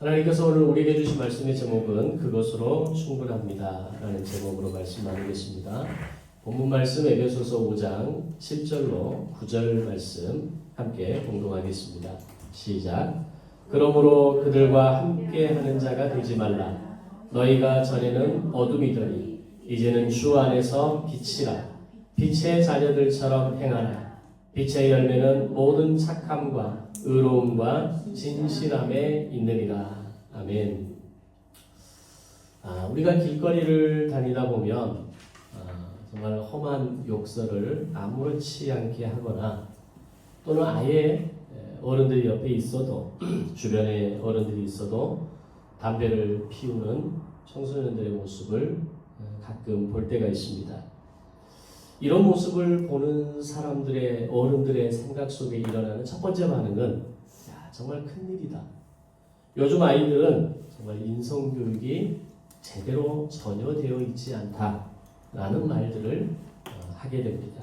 하나님께서 오늘 우리에게 주신 말씀의 제목은 그것으로 충분합니다 라는 제목으로 말씀 나누겠습니다. 본문 말씀 에베소서 5장 7절로 9절 말씀 함께 공동하겠습니다. 시작. 그러므로 그들과 함께 하는 자가 되지 말라. 너희가 전에는 어둠이더니 이제는 주 안에서 빛이라. 빛의 자녀들처럼 행하라. 빛의 열매는 모든 착함과 의로움과 진실함에 있느니라. 아멘. 우리가 길거리를 다니다 보면 정말 험한 욕설을 아무렇지 않게 하거나 또는 아예 어른들이 옆에 있어도 주변에 어른들이 있어도 담배를 피우는 청소년들의 모습을 가끔 볼 때가 있습니다. 이런 모습을 보는 사람들의 어른들의 생각 속에 일어나는 첫 번째 반응은 정말 큰일이다. 요즘 아이들은 정말 인성교육이 제대로 전혀 되어 있지 않다라는 말들을 하게 됩니다.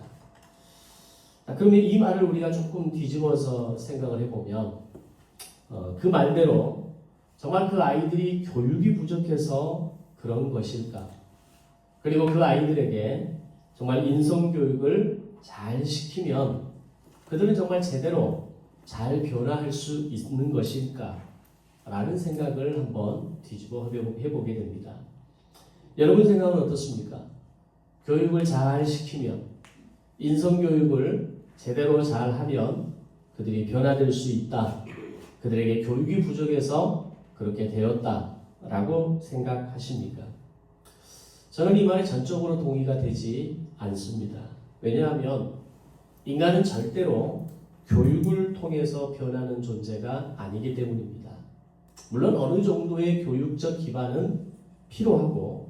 그러면 이 말을 우리가 조금 뒤집어서 생각을 해보면 그 말대로 정말 그 아이들이 교육이 부족해서 그런 것일까? 그리고 그 아이들에게 정말 인성교육을 잘 시키면 그들은 정말 제대로 잘 변화할 수 있는 것일까? 라는 생각을 한번 뒤집어 해보게 됩니다. 여러분 생각은 어떻습니까? 교육을 잘 시키면, 인성교육을 제대로 잘 하면 그들이 변화될 수 있다. 그들에게 교육이 부족해서 그렇게 되었다라고 생각하십니까? 저는 이 말에 전적으로 동의가 되지 않습니다. 왜냐하면 인간은 절대로 교육을 통해서 변하는 존재가 아니기 때문입니다. 물론 어느 정도의 교육적 기반은 필요하고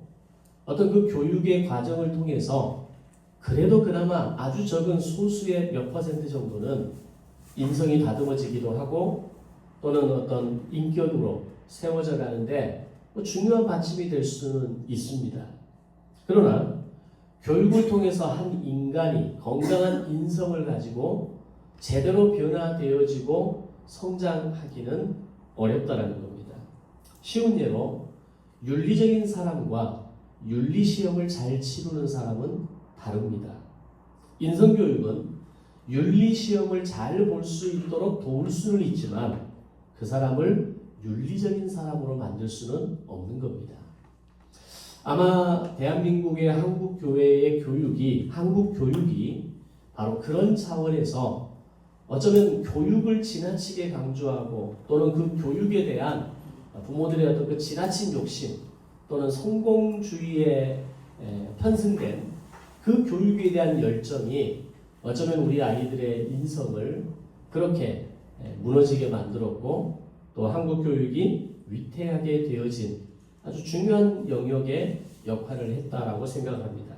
어떤 그 교육의 과정을 통해서 그래도 그나마 아주 적은 소수의 몇 퍼센트 정도는 인성이 다듬어지기도 하고 또는 어떤 인격으로 세워져 가는데 중요한 받침이 될 수는 있습니다. 그러나 교육을 통해서 한 인간이 건강한 인성을 가지고 제대로 변화되어지고 성장하기는 어렵다는 겁니다. 쉬운 예로 윤리적인 사람과 윤리시험을 잘 치르는 사람은 다릅니다. 인성교육은 윤리시험을 잘 볼 수 있도록 도울 수는 있지만 그 사람을 윤리적인 사람으로 만들 수는 없는 겁니다. 아마 대한민국의 한국교회의 한국 교육이 바로 그런 차원에서 어쩌면 교육을 지나치게 강조하고 또는 그 교육에 대한 부모들의 어떤 그 지나친 욕심 또는 성공주의에 편승된 그 교육에 대한 열정이 어쩌면 우리 아이들의 인성을 그렇게 무너지게 만들었고 또 한국 교육이 위태하게 되어진 아주 중요한 영역의 역할을 했다라고 생각을 합니다.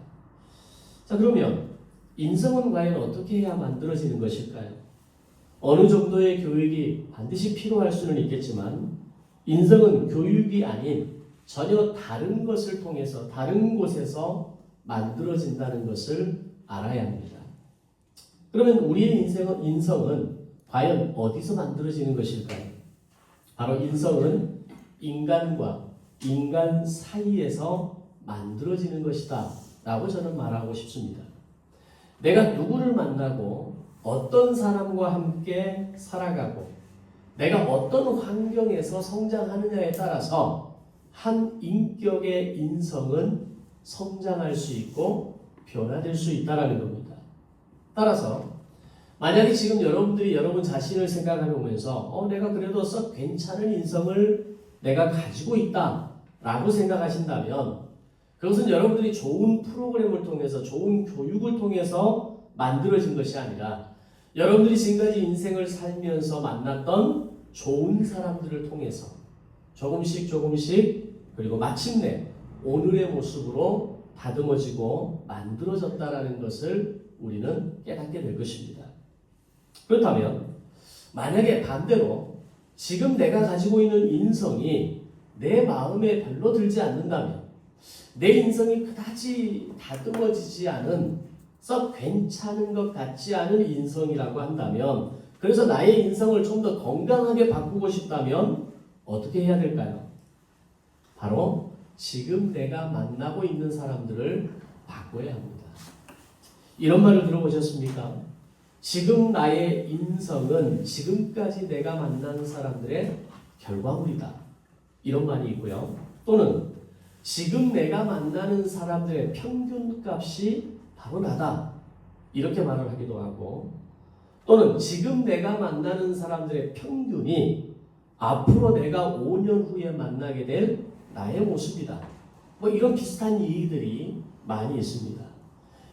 자, 그러면 인성은 과연 어떻게 해야 만들어지는 것일까요? 어느 정도의 교육이 반드시 필요할 수는 있겠지만 인성은 교육이 아닌 전혀 다른 것을 통해서 다른 곳에서 만들어진다는 것을 알아야 합니다. 그러면 우리의 인성은 과연 어디서 만들어지는 것일까요? 바로 인성은 인간과 인간 사이에서 만들어지는 것이다 라고 저는 말하고 싶습니다. 내가 누구를 만나고 어떤 사람과 함께 살아가고 내가 어떤 환경에서 성장하느냐에 따라서 한 인격의 인성은 성장할 수 있고 변화될 수 있다는 겁니다. 따라서 만약에 지금 여러분들이 여러분 자신을 생각해 보면서 내가 그래도 썩 괜찮은 인성을 내가 가지고 있다라고 생각하신다면 그것은 여러분들이 좋은 프로그램을 통해서 좋은 교육을 통해서 만들어진 것이 아니라 여러분들이 지금까지 인생을 살면서 만났던 좋은 사람들을 통해서 조금씩 그리고 마침내 오늘의 모습으로 다듬어지고 만들어졌다라는 것을 우리는 깨닫게 될 것입니다. 그렇다면 만약에 반대로 지금 내가 가지고 있는 인성이 내 마음에 별로 들지 않는다면 내 인성이 그다지 다듬어지지 않은 썩 괜찮은 것 같지 않은 인성이라고 한다면 그래서 나의 인성을 좀 더 건강하게 바꾸고 싶다면 어떻게 해야 될까요? 바로 지금 내가 만나고 있는 사람들을 바꿔야 합니다. 이런 말을 들어보셨습니까? 지금 나의 인성은 지금까지 내가 만난 사람들의 결과물이다. 이런 말이 있고요. 또는 지금 내가 만나는 사람들의 평균값이 바로 나다. 이렇게 말을 하기도 하고, 또는 지금 내가 만나는 사람들의 평균이 앞으로 내가 5년 후에 만나게 될 나의 모습이다. 뭐 이런 비슷한 이의들이 많이 있습니다.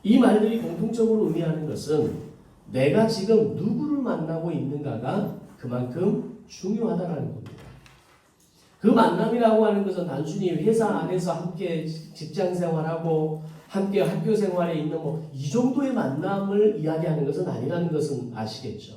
이 말들이 공통적으로 의미하는 것은 내가 지금 누구를 만나고 있는가가 그만큼 중요하다는 겁니다. 그 만남이라고 하는 것은 단순히 회사 안에서 함께 직장 생활하고 함께 학교 생활에 있는 이 정도의 만남을 이야기하는 것은 아니라는 것은 아시겠죠.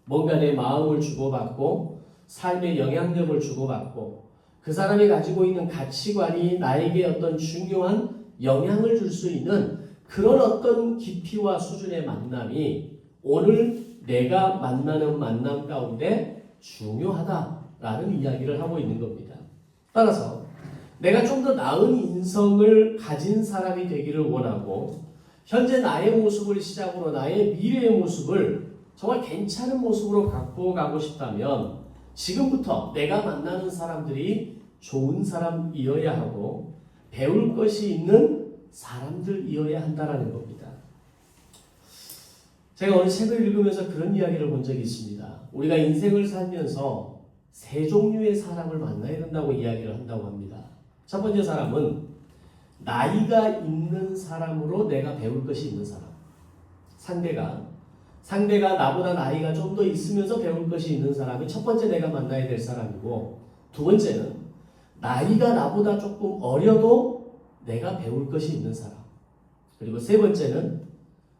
뭔가 내 마음을 주고받고 삶의 영향력을 주고받고 그 사람이 가지고 있는 가치관이 나에게 어떤 중요한 영향을 줄 수 있는 그런 어떤 깊이와 수준의 만남이 오늘 내가 만나는 만남 가운데 중요하다라는 이야기를 하고 있는 겁니다. 따라서 내가 좀 더 나은 인성을 가진 사람이 되기를 원하고 현재 나의 모습을 시작으로 나의 미래의 모습을 정말 괜찮은 모습으로 갖고 가고 싶다면 지금부터 내가 만나는 사람들이 좋은 사람이어야 하고 배울 것이 있는 사람들이어야 한다는 겁니다. 제가 어느 책을 읽으면서 그런 이야기를 본 적이 있습니다. 우리가 인생을 살면서 세 종류의 사람을 만나야 된다고 이야기를 한다고 합니다. 첫 번째 사람은 나이가 있는 사람으로 내가 배울 것이 있는 사람. 상대가 나보다 나이가 좀 더 있으면서 배울 것이 있는 사람이 첫 번째 내가 만나야 될 사람이고, 두 번째는 나이가 나보다 조금 어려도 내가 배울 것이 있는 사람. 그리고 세 번째는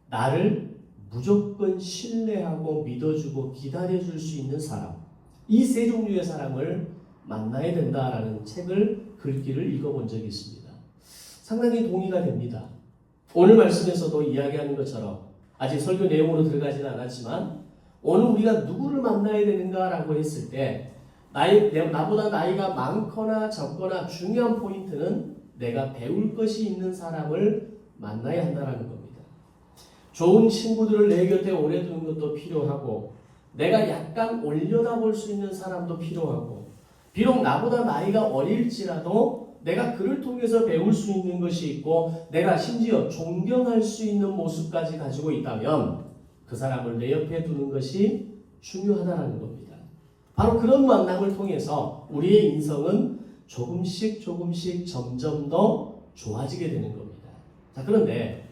나를 무조건 신뢰하고 믿어주고 기다려줄 수 있는 사람. 이 세 종류의 사람을 만나야 된다라는 책을 글귀를 읽어본 적이 있습니다. 상당히 동의가 됩니다. 오늘 말씀에서도 이야기하는 것처럼 아직 설교 내용으로 들어가지는 않았지만 오늘 우리가 누구를 만나야 되는가라고 했을 때 나보다 나이가 많거나 적거나 중요한 포인트는 내가 배울 것이 있는 사람을 만나야 한다는 겁니다. 좋은 친구들을 내 곁에 오래 두는 것도 필요하고 내가 약간 올려다볼 수 있는 사람도 필요하고 비록 나보다 나이가 어릴지라도 내가 그를 통해서 배울 수 있는 것이 있고 내가 심지어 존경할 수 있는 모습까지 가지고 있다면 그 사람을 내 옆에 두는 것이 중요하다는 겁니다. 바로 그런 만남을 통해서 우리의 인성은 조금씩 점점 더 좋아지게 되는 겁니다. 자, 그런데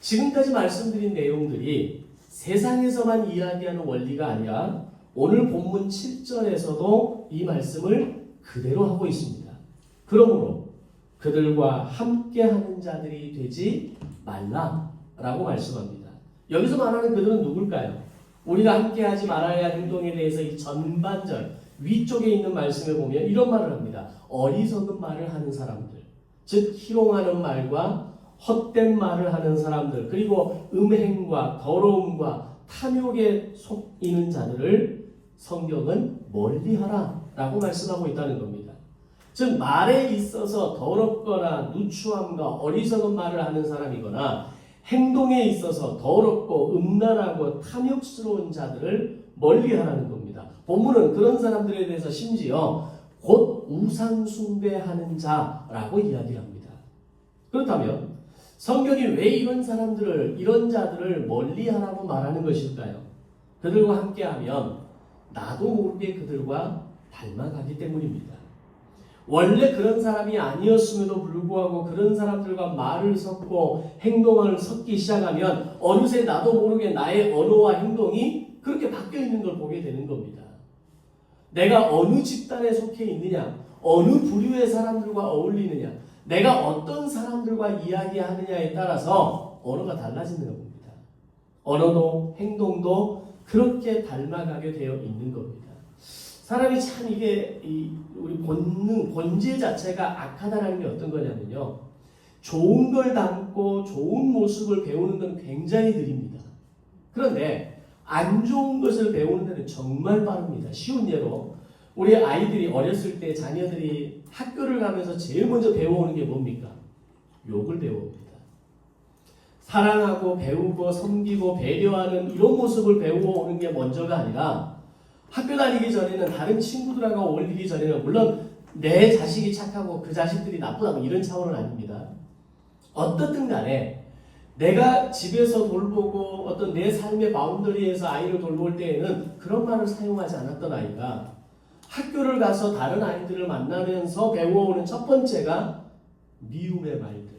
지금까지 말씀드린 내용들이 세상에서만 이야기하는 원리가 아니라 오늘 본문 7절에서도 이 말씀을 그대로 하고 있습니다. 그러므로 그들과 함께하는 자들이 되지 말라라고 말씀합니다. 여기서 말하는 그들은 누굴까요? 우리가 함께하지 말아야 할 행동에 대해서 이 전반절 위쪽에 있는 말씀을 보면 이런 말을 합니다. 어리석은 말을 하는 사람들, 즉 희롱하는 말과 헛된 말을 하는 사람들, 그리고 음행과 더러움과 탐욕에 속이는 자들을 성경은 멀리하라 라고 말씀하고 있다는 겁니다. 즉 말에 있어서 더럽거나 누추함과 어리석은 말을 하는 사람이거나 행동에 있어서 더럽고 음란하고 탐욕스러운 자들을 멀리하라는 겁니다. 본문은 그런 사람들에 대해서 심지어 곧 우상 숭배하는 자라고 이야기합니다. 그렇다면 성경이 왜 이런 자들을 멀리하라고 말하는 것일까요? 그들과 함께하면 나도 모르게 그들과 닮아가기 때문입니다. 원래 그런 사람이 아니었음에도 불구하고 그런 사람들과 말을 섞고 행동을 섞기 시작하면 어느새 나도 모르게 나의 언어와 행동이 그렇게 바뀌어 있는 걸 보게 되는 겁니다. 내가 어느 집단에 속해 있느냐, 어느 부류의 사람들과 어울리느냐, 내가 어떤 사람들과 이야기하느냐에 따라서 언어가 달라지는 겁니다. 언어도 행동도 그렇게 닮아가게 되어 있는 겁니다. 사람이 참 이게 우리 본질 자체가 악하다는 게 어떤 거냐면요. 좋은 걸 담고 좋은 모습을 배우는 건 굉장히 느립니다. 그런데 안 좋은 것을 배우는 데는 정말 빠릅니다. 쉬운 예로 우리 아이들이 어렸을 때 자녀들이 학교를 가면서 제일 먼저 배워오는 게 뭡니까? 욕을 배워옵니다. 사랑하고 배우고 섬기고 배려하는 이런 모습을 배워오는 게 먼저가 아니라 학교 다니기 전에는 다른 친구들하고 어울리기 전에는 물론 내 자식이 착하고 그 자식들이 나쁘다고 이런 차원은 아닙니다. 어떻든 간에 내가 집에서 돌보고 어떤 내 삶의 바운더리에서 아이를 돌볼 때에는 그런 말을 사용하지 않았던 아이가 학교를 가서 다른 아이들을 만나면서 배워오는 첫 번째가 미움의 말들,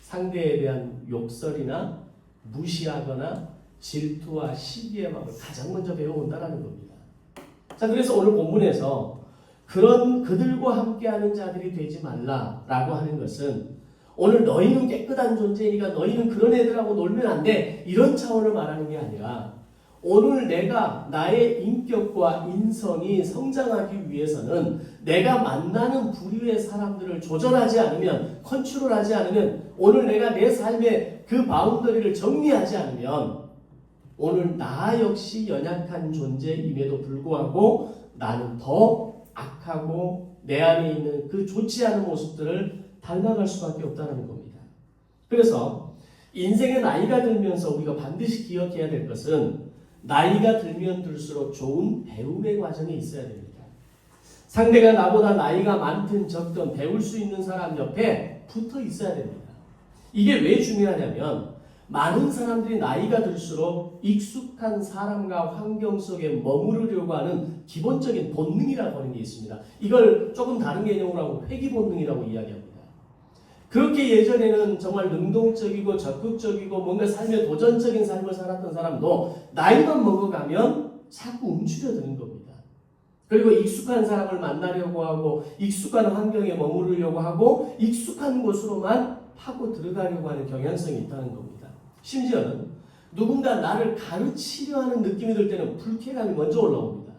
상대에 대한 욕설이나 무시하거나 질투와 시기의 마음을 가장 먼저 배워온다는 겁니다. 자, 그래서 오늘 본문에서 그런 그들과 함께하는 자들이 되지 말라라고 하는 것은 오늘 너희는 깨끗한 존재니까 너희는 그런 애들하고 놀면 안 돼 이런 차원을 말하는 게 아니라 오늘 내가 나의 인격과 인성이 성장하기 위해서는 내가 만나는 부류의 사람들을 조절하지 않으면 컨트롤하지 않으면 오늘 내가 내 삶의 그 바운더리를 정리하지 않으면 오늘 나 역시 연약한 존재임에도 불구하고 나는 더 악하고 내 안에 있는 그 좋지 않은 모습들을 닮아갈 수밖에 없다는 겁니다. 그래서 인생의 나이가 들면서 우리가 반드시 기억해야 될 것은 나이가 들면 들수록 좋은 배움의 과정이 있어야 됩니다. 상대가 나보다 나이가 많든 적든 배울 수 있는 사람 옆에 붙어 있어야 됩니다. 이게 왜 중요하냐면 많은 사람들이 나이가 들수록 익숙한 사람과 환경 속에 머무르려고 하는 기본적인 본능이라고 하는 게 있습니다. 이걸 조금 다른 개념으로 하고 회귀 본능이라고 이야기합니다. 그렇게 예전에는 정말 능동적이고 적극적이고 뭔가 삶의 도전적인 삶을 살았던 사람도 나이만 먹어가면 자꾸 움츠려드는 겁니다. 그리고 익숙한 사람을 만나려고 하고 익숙한 환경에 머무르려고 하고 익숙한 곳으로만 파고 들어가려고 하는 경향성이 있다는 겁니다. 심지어는 누군가 나를 가르치려 하는 느낌이 들 때는 불쾌감이 먼저 올라옵니다.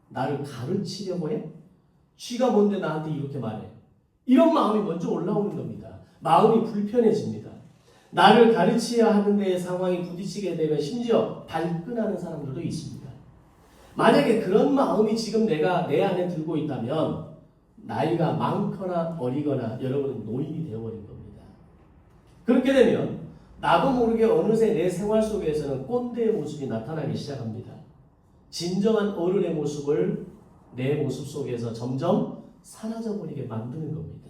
나를 가르치려고 해? 쥐가 뭔데 나한테 이렇게 말해? 이런 마음이 먼저 올라오는 겁니다. 마음이 불편해집니다. 나를 가르쳐야 하는 데에 상황이 부딪히게 되면 심지어 발끈하는 사람들도 있습니다. 만약에 그런 마음이 지금 내가 내 안에 들고 있다면 나이가 많거나 어리거나 여러분은 노인이 되어버린 겁니다. 그렇게 되면 나도 모르게 어느새 내 생활 속에서는 꼰대의 모습이 나타나기 시작합니다. 진정한 어른의 모습을 내 모습 속에서 점점 사라져버리게 만드는 겁니다.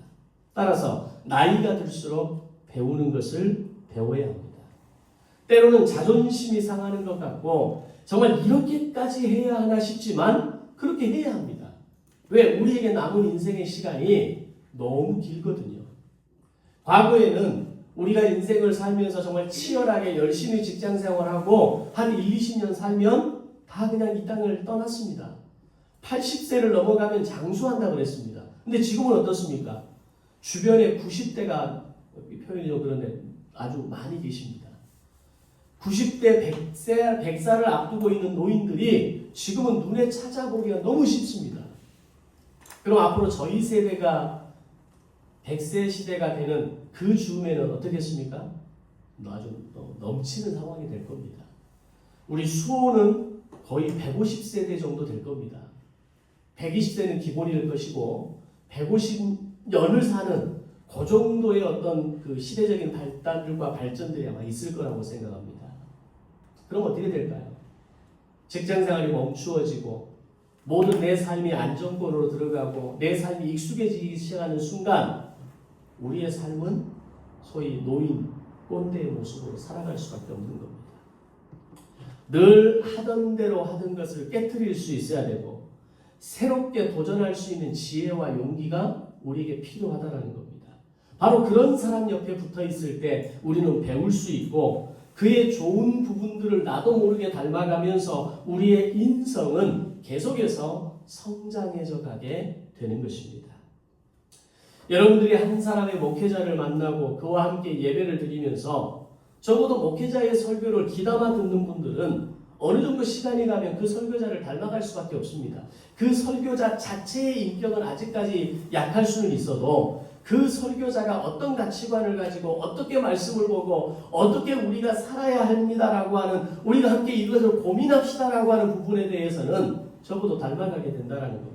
따라서 나이가 들수록 배우는 것을 배워야 합니다. 때로는 자존심이 상하는 것 같고 정말 이렇게까지 해야 하나 싶지만 그렇게 해야 합니다. 왜? 우리에게 남은 인생의 시간이 너무 길거든요. 과거에는 우리가 인생을 살면서 정말 치열하게 열심히 직장 생활하고 한 1, 20년 살면 다 그냥 이 땅을 떠났습니다. 80세를 넘어가면 장수한다고 그랬습니다. 근데 지금은 어떻습니까? 주변에 90대가 표현이 좀 그런데 아주 많이 계십니다. 90대 100살을 앞두고 있는 노인들이 지금은 눈에 찾아보기가 너무 쉽습니다. 그럼 앞으로 저희 세대가 100세 시대가 되는 그 즈음에는 어떻겠습니까? 아주 넘치는 상황이 될 겁니다. 우리 수호는 거의 150세대 정도 될 겁니다. 120세는 기본이 될 것이고 150년을 사는 그 정도의 어떤 그 시대적인 발달들과 발전들이 아마 있을 거라고 생각합니다. 그럼 어떻게 될까요? 직장생활이 멈추어지고 모든 내 삶이 안정권으로 들어가고 내 삶이 익숙해지기 시작하는 순간 우리의 삶은 소위 노인, 꼰대의 모습으로 살아갈 수밖에 없는 겁니다. 늘 하던 대로 하던 것을 깨트릴 수 있어야 되고 새롭게 도전할 수 있는 지혜와 용기가 우리에게 필요하다는 겁니다. 바로 그런 사람 옆에 붙어 있을 때 우리는 배울 수 있고 그의 좋은 부분들을 나도 모르게 닮아가면서 우리의 인성은 계속해서 성장해져 가게 되는 것입니다. 여러분들이 한 사람의 목회자를 만나고 그와 함께 예배를 드리면서 적어도 목회자의 설교를 귀담아 듣는 분들은 어느 정도 시간이 가면 그 설교자를 닮아갈 수밖에 없습니다. 그 설교자 자체의 인격은 아직까지 약할 수는 있어도 그 설교자가 어떤 가치관을 가지고 어떻게 말씀을 보고 어떻게 우리가 살아야 합니다라고 하는 우리가 함께 이것을 고민합시다라고 하는 부분에 대해서는 저보도 닮아가게 된다는 겁니다.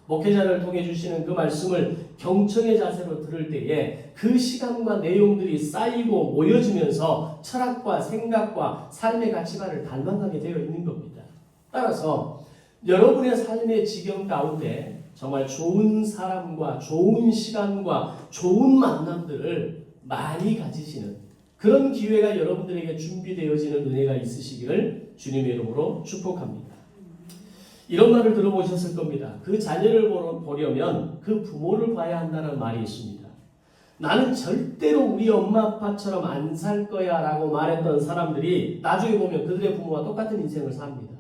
목회자를 통해 주시는 그 말씀을 경청의 자세로 들을 때에 그 시간과 내용들이 쌓이고 모여지면서 철학과 생각과 삶의 가치관을 닮아가게 되어 있는 겁니다. 따라서 여러분의 삶의 지경 가운데 정말 좋은 사람과 좋은 시간과 좋은 만남들을 많이 가지시는 그런 기회가 여러분들에게 준비되어지는 은혜가 있으시기를 주님의 이름으로 축복합니다. 이런 말을 들어보셨을 겁니다. 그 자녀를 보려면 그 부모를 봐야 한다는 말이 있습니다. 나는 절대로 우리 엄마 아빠처럼 안 살 거야 라고 말했던 사람들이 나중에 보면 그들의 부모와 똑같은 인생을 삽니다.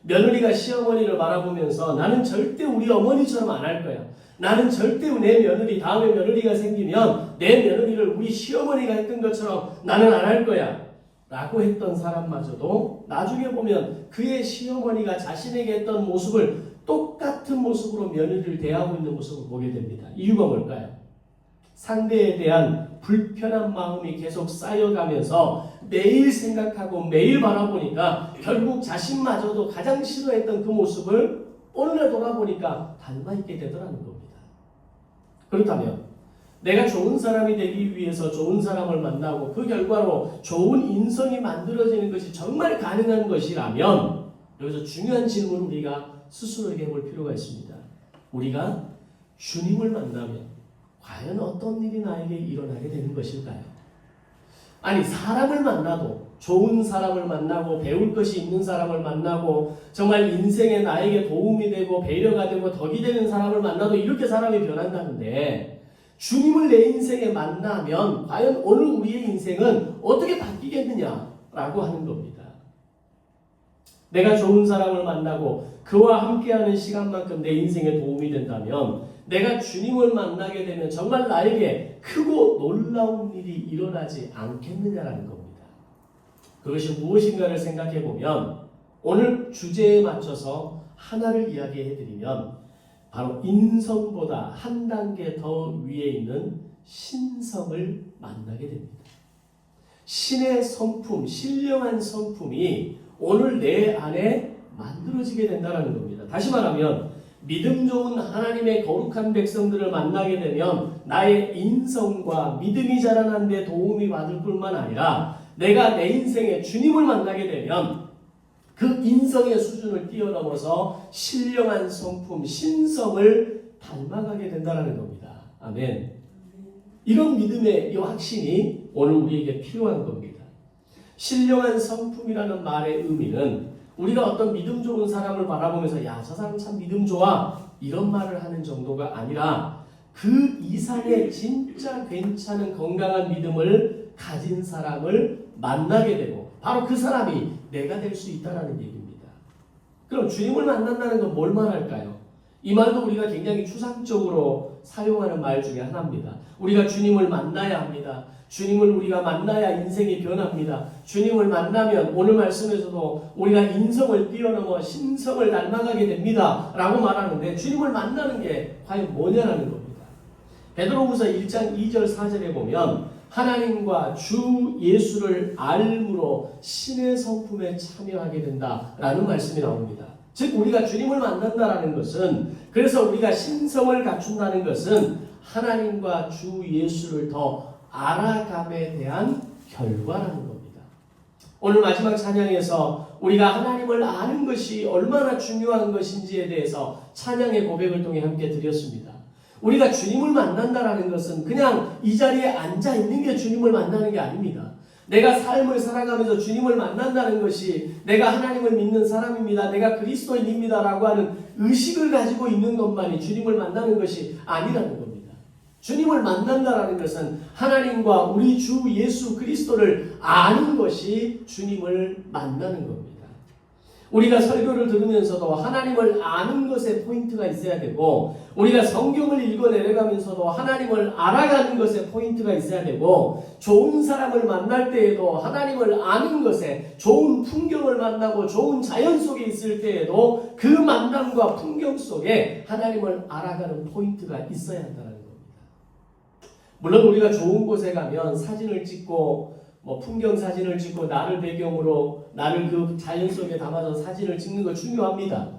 며느리가 시어머니를 바라보면서 나는 절대 우리 어머니처럼 안 할 거야. 나는 절대 내 며느리, 다음에 며느리가 생기면 내 며느리를 우리 시어머니가 했던 것처럼 나는 안 할 거야 라고 했던 사람마저도 나중에 보면 그의 시어머니가 자신에게 했던 모습을 똑같은 모습으로 며느리를 대하고 있는 모습을 보게 됩니다. 이유가 뭘까요? 상대에 대한 불편한 마음이 계속 쌓여가면서 매일 생각하고 매일 바라보니까 결국 자신마저도 가장 싫어했던 그 모습을 어느 날 돌아보니까 닮아있게 되더라는 겁니다. 그렇다면 내가 좋은 사람이 되기 위해서 좋은 사람을 만나고 그 결과로 좋은 인성이 만들어지는 것이 정말 가능한 것이라면 여기서 중요한 질문을 우리가 스스로에게 해볼 필요가 있습니다. 우리가 주님을 만나면 과연 어떤 일이 나에게 일어나게 되는 것일까요? 아니 사람을 만나도 좋은 사람을 만나고 배울 것이 있는 사람을 만나고 정말 인생에 나에게 도움이 되고 배려가 되고 덕이 되는 사람을 만나도 이렇게 사람이 변한다는데 주님을 내 인생에 만나면 과연 오늘 우리의 인생은 어떻게 바뀌겠느냐라고 하는 겁니다. 내가 좋은 사람을 만나고 그와 함께하는 시간만큼 내 인생에 도움이 된다면 내가 주님을 만나게 되면 정말 나에게 크고 놀라운 일이 일어나지 않겠느냐라는 겁니다. 그것이 무엇인가를 생각해 보면 오늘 주제에 맞춰서 하나를 이야기해 드리면 바로 인성보다 한 단계 더 위에 있는 신성을 만나게 됩니다. 신의 성품, 신령한 성품이 오늘 내 안에 만들어지게 된다는 겁니다. 다시 말하면 믿음 좋은 하나님의 거룩한 백성들을 만나게 되면 나의 인성과 믿음이 자라는 데 도움이 받을 뿐만 아니라 내가 내 인생에 주님을 만나게 되면 그 인성의 수준을 뛰어넘어서 신령한 성품, 신성을 닮아가게 된다는 겁니다. 아멘. 이런 믿음의 이 확신이 오늘 우리에게 필요한 겁니다. 신령한 성품이라는 말의 의미는 우리가 어떤 믿음 좋은 사람을 바라보면서 야, 저 사람 참 믿음 좋아 이런 말을 하는 정도가 아니라 그 이상의 진짜 괜찮은 건강한 믿음을 가진 사람을 만나게 되고 바로 그 사람이 내가 될 수 있다는 얘기입니다. 그럼 주님을 만난다는 건 뭘 말할까요? 이 말도 우리가 굉장히 추상적으로 사용하는 말 중에 하나입니다. 우리가 주님을 만나야 합니다. 주님을 우리가 만나야 인생이 변합니다. 주님을 만나면 오늘 말씀에서도 우리가 인성을 뛰어넘어 신성을 닮아가게 됩니다. 라고 말하는데 주님을 만나는 게 과연 뭐냐라는 겁니다. 베드로후서 1장 2절 4절에 보면 하나님과 주 예수를 알므로 신의 성품에 참여하게 된다라는 말씀이 나옵니다. 즉 우리가 주님을 만난다라는 것은 그래서 우리가 신성을 갖춘다는 것은 하나님과 주 예수를 더 알아감에 대한 결과라는 겁니다. 오늘 마지막 찬양에서 우리가 하나님을 아는 것이 얼마나 중요한 것인지에 대해서 찬양의 고백을 통해 함께 드렸습니다. 우리가 주님을 만난다라는 것은 그냥 이 자리에 앉아 있는 게 주님을 만나는 게 아닙니다. 내가 삶을 살아가면서 주님을 만난다는 것이 내가 하나님을 믿는 사람입니다. 내가 그리스도인입니다. 라고 하는 의식을 가지고 있는 것만이 주님을 만나는 것이 아니라는 겁니다. 주님을 만난다라는 것은 하나님과 우리 주 예수 그리스도를 아는 것이 주님을 만나는 겁니다. 우리가 설교를 들으면서도 하나님을 아는 것에 포인트가 있어야 되고 우리가 성경을 읽어 내려가면서도 하나님을 알아가는 것에 포인트가 있어야 되고 좋은 사람을 만날 때에도 하나님을 아는 것에 좋은 풍경을 만나고 좋은 자연 속에 있을 때에도 그 만남과 풍경 속에 하나님을 알아가는 포인트가 있어야 한다는 겁니다. 물론 우리가 좋은 곳에 가면 사진을 찍고 뭐 풍경 사진을 찍고 나를 배경으로 나를 그 자연 속에 담아서 사진을 찍는 거 중요합니다.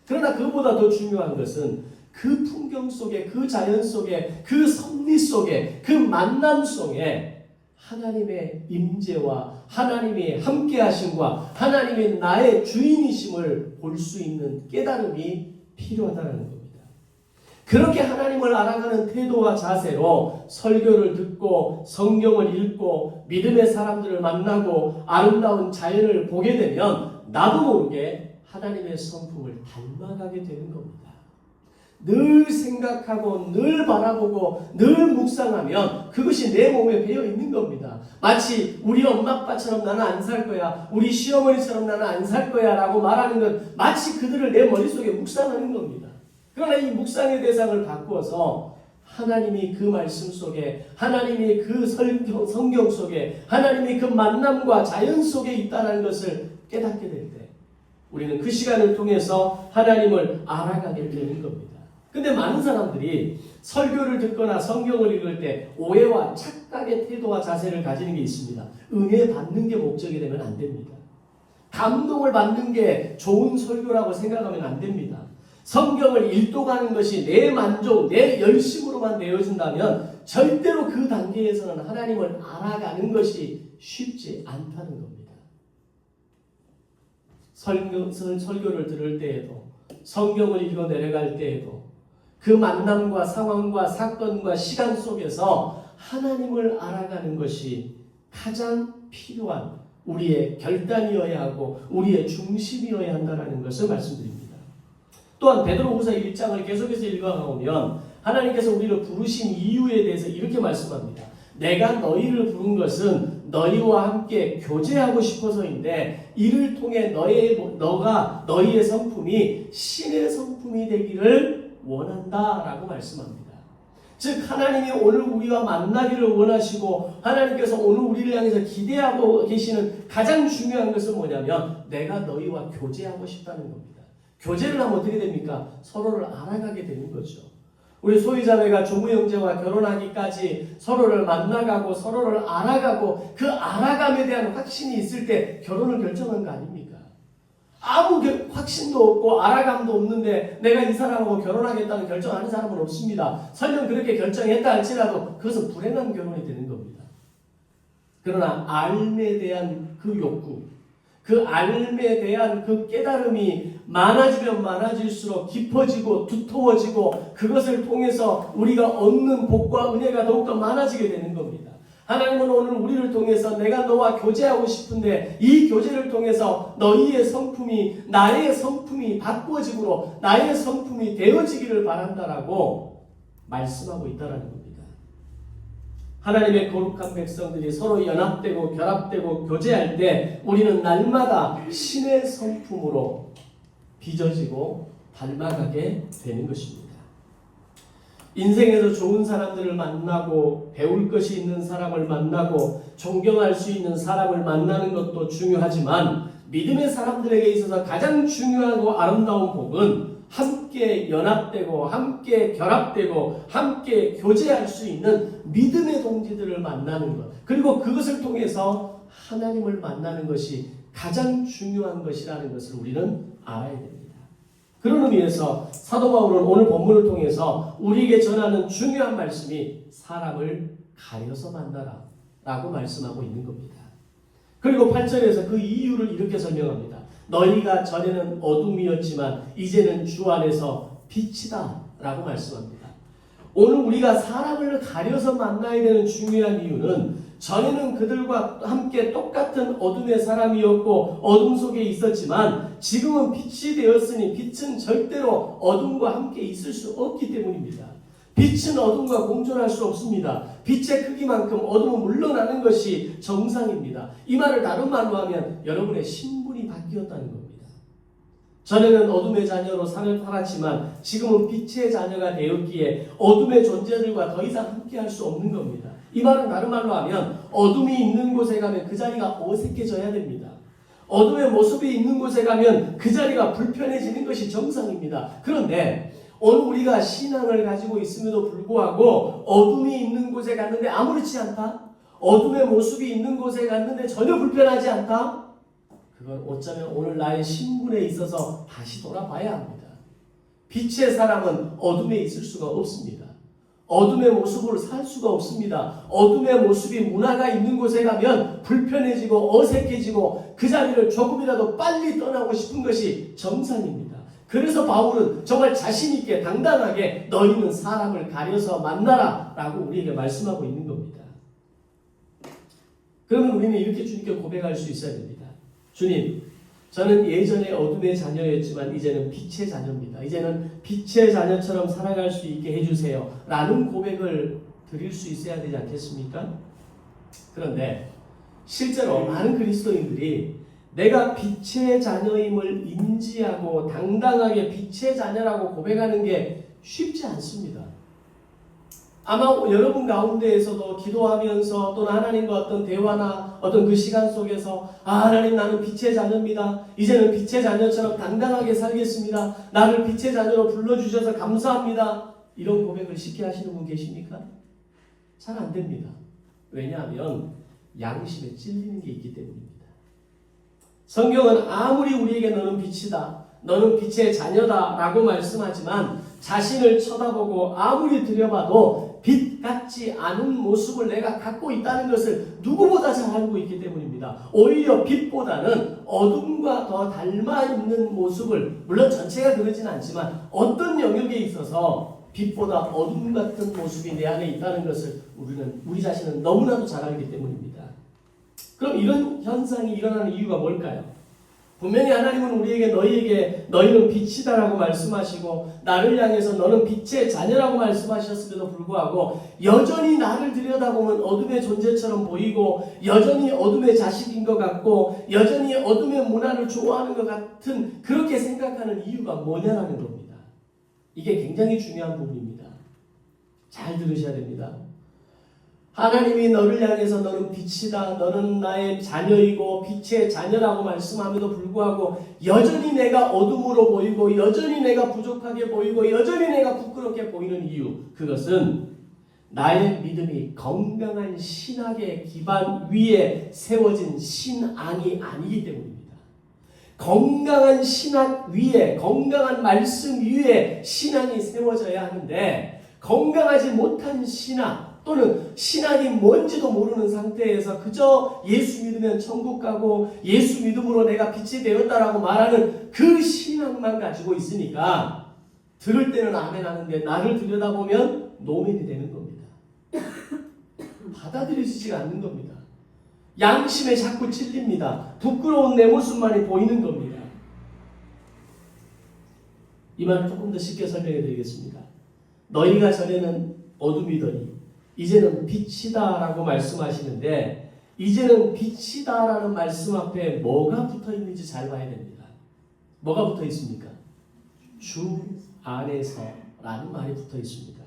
그러나 그보다 더 중요한 것은 그 풍경 속에, 그 자연 속에, 그 섭리 속에, 그 만남 속에 하나님의 임재와 하나님의 함께하심과 하나님의 나의 주인이심을 볼 수 있는 깨달음이 필요하다는 겁니다. 그렇게 하나님을 알아가는 태도와 자세로 설교를 듣고 성경을 읽고 믿음의 사람들을 만나고 아름다운 자연을 보게 되면 나도 모르게 하나님의 성품을 닮아가게 되는 겁니다. 늘 생각하고 늘 바라보고 늘 묵상하면 그것이 내 몸에 배어 있는 겁니다. 마치 우리 엄마 아빠처럼 나는 안 살 거야, 우리 시어머니처럼 나는 안 살 거야 라고 말하는 건 마치 그들을 내 머릿속에 묵상하는 겁니다. 그러나 이 묵상의 대상을 바꾸어서 하나님이 그 말씀 속에, 하나님이 그 성경 속에, 하나님이 그 만남과 자연 속에 있다는 것을 깨닫게 될 때 우리는 그 시간을 통해서 하나님을 알아가게 되는 겁니다. 근데 많은 사람들이 설교를 듣거나 성경을 읽을 때 오해와 착각의 태도와 자세를 가지는 게 있습니다. 은혜 받는 게 목적이 되면 안 됩니다. 감동을 받는 게 좋은 설교라고 생각하면 안 됩니다. 성경을 읽도가는 것이 내 만족, 내 열심으로만 되어진다면 절대로 그 단계에서는 하나님을 알아가는 것이 쉽지 않다는 겁니다. 설교를 들을 때에도 성경을 읽어 내려갈 때에도 그 만남과 상황과 사건과 시간 속에서 하나님을 알아가는 것이 가장 필요한 우리의 결단이어야 하고 우리의 중심이어야 한다는 것을 말씀드립니다. 또한 베드로후서 1장을 계속해서 읽어가보면 하나님께서 우리를 부르신 이유에 대해서 이렇게 말씀합니다. 내가 너희를 부른 것은 너희와 함께 교제하고 싶어서인데 이를 통해 너가 너희의 성품이 신의 성품이 되기를 원한다라고 말씀합니다. 즉 하나님이 오늘 우리와 만나기를 원하시고 하나님께서 오늘 우리를 향해서 기대하고 계시는 가장 중요한 것은 뭐냐면 내가 너희와 교제하고 싶다는 겁니다. 교제를 하면 어떻게 됩니까? 서로를 알아가게 되는 거죠. 우리 소희자매가 조무 형제와 결혼하기까지 서로를 만나가고 서로를 알아가고 그 알아감에 대한 확신이 있을 때 결혼을 결정한 거 아닙니까? 아무 확신도 없고 알아감도 없는데 내가 이 사람하고 결혼하겠다는 결정하는 사람은 없습니다. 설령 그렇게 결정했다 할지라도 그것은 불행한 결혼이 되는 겁니다. 그러나 알에 대한 그 욕구, 그 알에 대한 그 깨달음이 많아지면 많아질수록 깊어지고 두터워지고 그것을 통해서 우리가 얻는 복과 은혜가 더욱더 많아지게 되는 겁니다. 하나님은 오늘 우리를 통해서 내가 너와 교제하고 싶은데 이 교제를 통해서 너희의 성품이 나의 성품이 바꾸어지고 나의 성품이 되어지기를 바란다라고 말씀하고 있다는 겁니다. 하나님의 거룩한 백성들이 서로 연합되고 결합되고 교제할 때 우리는 날마다 신의 성품으로 빚어지고 닮아가게 되는 것입니다. 인생에서 좋은 사람들을 만나고 배울 것이 있는 사람을 만나고 존경할 수 있는 사람을 만나는 것도 중요하지만 믿음의 사람들에게 있어서 가장 중요하고 아름다운 복은 함께 연합되고 함께 결합되고 함께 교제할 수 있는 믿음의 동지들을 만나는 것, 그리고 그것을 통해서 하나님을 만나는 것이 가장 중요한 것이라는 것을 우리는 알아야 됩니다. 그런 의미에서 사도 바울은 오늘 본문을 통해서 우리에게 전하는 중요한 말씀이 사람을 가려서 만나라 라고 말씀하고 있는 겁니다. 그리고 8절에서 그 이유를 이렇게 설명합니다. 너희가 전에는 어둠이었지만 이제는 주 안에서 빛이다 라고 말씀합니다. 오늘 우리가 사람을 가려서 만나야 되는 중요한 이유는 전에는 그들과 함께 똑같은 어둠의 사람이었고 어둠 속에 있었지만 지금은 빛이 되었으니 빛은 절대로 어둠과 함께 있을 수 없기 때문입니다. 빛은 어둠과 공존할 수 없습니다. 빛의 크기만큼 어둠은 물러나는 것이 정상입니다. 이 말을 다른 말로 하면 여러분의 신분이 바뀌었다는 겁니다. 전에는 어둠의 자녀로 살았지만 지금은 빛의 자녀가 되었기에 어둠의 존재들과 더 이상 함께할 수 없는 겁니다. 이 말은 다른 말로 하면 어둠이 있는 곳에 가면 그 자리가 어색해져야 됩니다. 어둠의 모습이 있는 곳에 가면 그 자리가 불편해지는 것이 정상입니다. 그런데 오늘 우리가 신앙을 가지고 있음에도 불구하고 어둠이 있는 곳에 갔는데 아무렇지 않다? 어둠의 모습이 있는 곳에 갔는데 전혀 불편하지 않다? 그건 어쩌면 오늘 나의 신분에 있어서 다시 돌아봐야 합니다. 빛의 사람은 어둠에 있을 수가 없습니다. 어둠의 모습으로 살 수가 없습니다. 어둠의 모습이 문화가 있는 곳에 가면 불편해지고 어색해지고 그 자리를 조금이라도 빨리 떠나고 싶은 것이 정상입니다. 그래서 바울은 정말 자신 있게 당당하게 너희는 사람을 가려서 만나라 라고 우리에게 말씀하고 있는 겁니다. 그러면 우리는 이렇게 주님께 고백할 수 있어야 됩니다. 주님, 저는 예전에 어둠의 자녀였지만 이제는 빛의 자녀입니다. 이제는 빛의 자녀처럼 살아갈 수 있게 해주세요 라는 고백을 드릴 수 있어야 되지 않겠습니까? 그런데 실제로 많은 그리스도인들이 내가 빛의 자녀임을 인지하고 당당하게 빛의 자녀라고 고백하는 게 쉽지 않습니다. 아마 여러분 가운데에서도 기도하면서 또는 하나님과 어떤 대화나 어떤 그 시간 속에서 하나님 나는 빛의 자녀입니다. 이제는 빛의 자녀처럼 당당하게 살겠습니다. 나를 빛의 자녀로 불러주셔서 감사합니다. 이런 고백을 쉽게 하시는 분 계십니까? 잘 안 됩니다. 왜냐하면 양심에 찔리는 게 있기 때문입니다. 성경은 아무리 우리에게 너는 빛이다, 너는 빛의 자녀다 라고 말씀하지만 자신을 쳐다보고 아무리 들여봐도 빛 같지 않은 모습을 내가 갖고 있다는 것을 누구보다 잘 알고 있기 때문입니다. 오히려 빛보다는 어둠과 더 닮아 있는 모습을, 물론 전체가 그러진 않지만 어떤 영역에 있어서 빛보다 어둠 같은 모습이 내 안에 있다는 것을 우리 자신은 너무나도 잘 알기 때문입니다. 그럼 이런 현상이 일어나는 이유가 뭘까요? 분명히 하나님은 우리에게 너희는 빛이다라고 말씀하시고 나를 향해서 너는 빛의 자녀라고 말씀하셨음에도 불구하고 여전히 나를 들여다보면 어둠의 존재처럼 보이고 여전히 어둠의 자식인 것 같고 여전히 어둠의 문화를 좋아하는 것 같은 그렇게 생각하는 이유가 뭐냐라는 겁니다. 이게 굉장히 중요한 부분입니다. 잘 들으셔야 됩니다. 하나님이 너를 향해서 너는 빛이다, 너는 나의 자녀이고 빛의 자녀라고 말씀함에도 불구하고 여전히 내가 어둠으로 보이고 여전히 내가 부족하게 보이고 여전히 내가 부끄럽게 보이는 이유, 그것은 나의 믿음이 건강한 신학의 기반 위에 세워진 신앙이 아니기 때문입니다. 건강한 신학 위에, 건강한 말씀 위에 신앙이 세워져야 하는데 건강하지 못한 신학 또는 신앙이 뭔지도 모르는 상태에서 그저 예수 믿으면 천국 가고 예수 믿음으로 내가 빛이 되었다라고 말하는 그 신앙만 가지고 있으니까 들을 때는 아멘 하는데 나를 들여다보면 노맨이 되는 겁니다. 받아들여지지가 않는 겁니다. 양심에 자꾸 찔립니다. 부끄러운 내 모습만이 보이는 겁니다. 이 말을 조금 더 쉽게 설명해 드리겠습니다. 너희가 전에는 어둠이더니 이제는 빛이다 라고 말씀하시는데 이제는 빛이다 라는 말씀 앞에 뭐가 붙어 있는지 잘 봐야 됩니다. 뭐가 붙어 있습니까? 주 안에서 라는 말이 붙어 있습니다.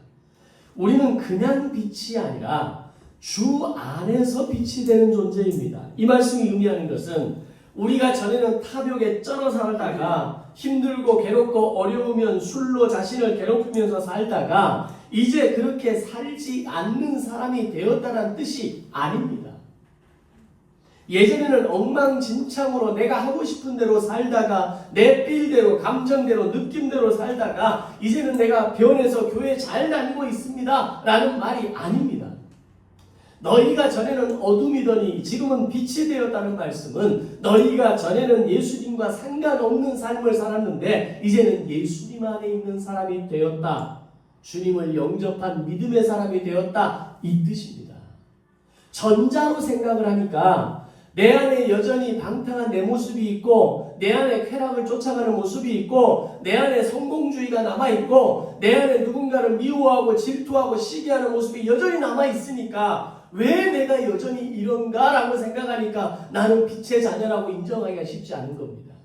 우리는 그냥 빛이 아니라 주 안에서 빛이 되는 존재입니다. 이 말씀이 의미하는 것은 우리가 전에는 탑욕에 쩔어 살다가 힘들고 괴롭고 어려우면 술로 자신을 괴롭히면서 살다가 이제 그렇게 살지 않는 사람이 되었다는 뜻이 아닙니다. 예전에는 엉망진창으로 내가 하고 싶은 대로 살다가 내 필대로 감정대로 느낌대로 살다가 이제는 내가 변해서 교회 잘 다니고 있습니다 라는 말이 아닙니다. 너희가 전에는 어둠이더니 지금은 빛이 되었다는 말씀은 너희가 전에는 예수님과 상관없는 삶을 살았는데 이제는 예수님 안에 있는 사람이 되었다. 주님을 영접한 믿음의 사람이 되었다. 이 뜻입니다. 전자로 생각을 하니까 내 안에 여전히 방탕한 내 모습이 있고 내 안에 쾌락을 쫓아가는 모습이 있고 내 안에 성공주의가 남아있고 내 안에 누군가를 미워하고 질투하고 시기하는 모습이 여전히 남아있으니까 왜 내가 여전히 이런가 라고 생각하니까 나는 빛의 자녀라고 인정하기가 쉽지 않은 겁니다.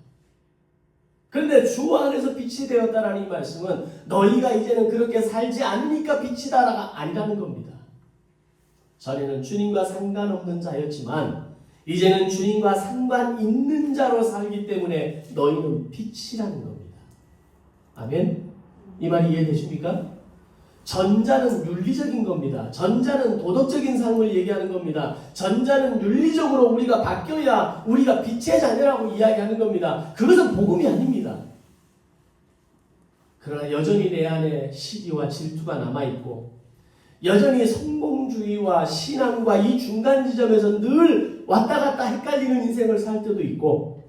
그런데 주 안에서 빛이 되었다라는 이 말씀은 너희가 이제는 그렇게 살지 않으니까 빛이다가 아니라는 겁니다. 전에는 주님과 상관없는 자였지만 이제는 주님과 상관 있는 자로 살기 때문에 너희는 빛이라는 겁니다. 아멘? 이 말이 이해되십니까? 전자는 윤리적인 겁니다. 전자는 도덕적인 삶을 얘기하는 겁니다. 전자는 윤리적으로 우리가 바뀌어야 우리가 빛의 자녀라고 이야기하는 겁니다. 그것은 복음이 아닙니다. 그러나 여전히 내 안에 시기와 질투가 남아있고 여전히 성공주의와 신앙과 이 중간 지점에서 늘 왔다 갔다 헷갈리는 인생을 살 때도 있고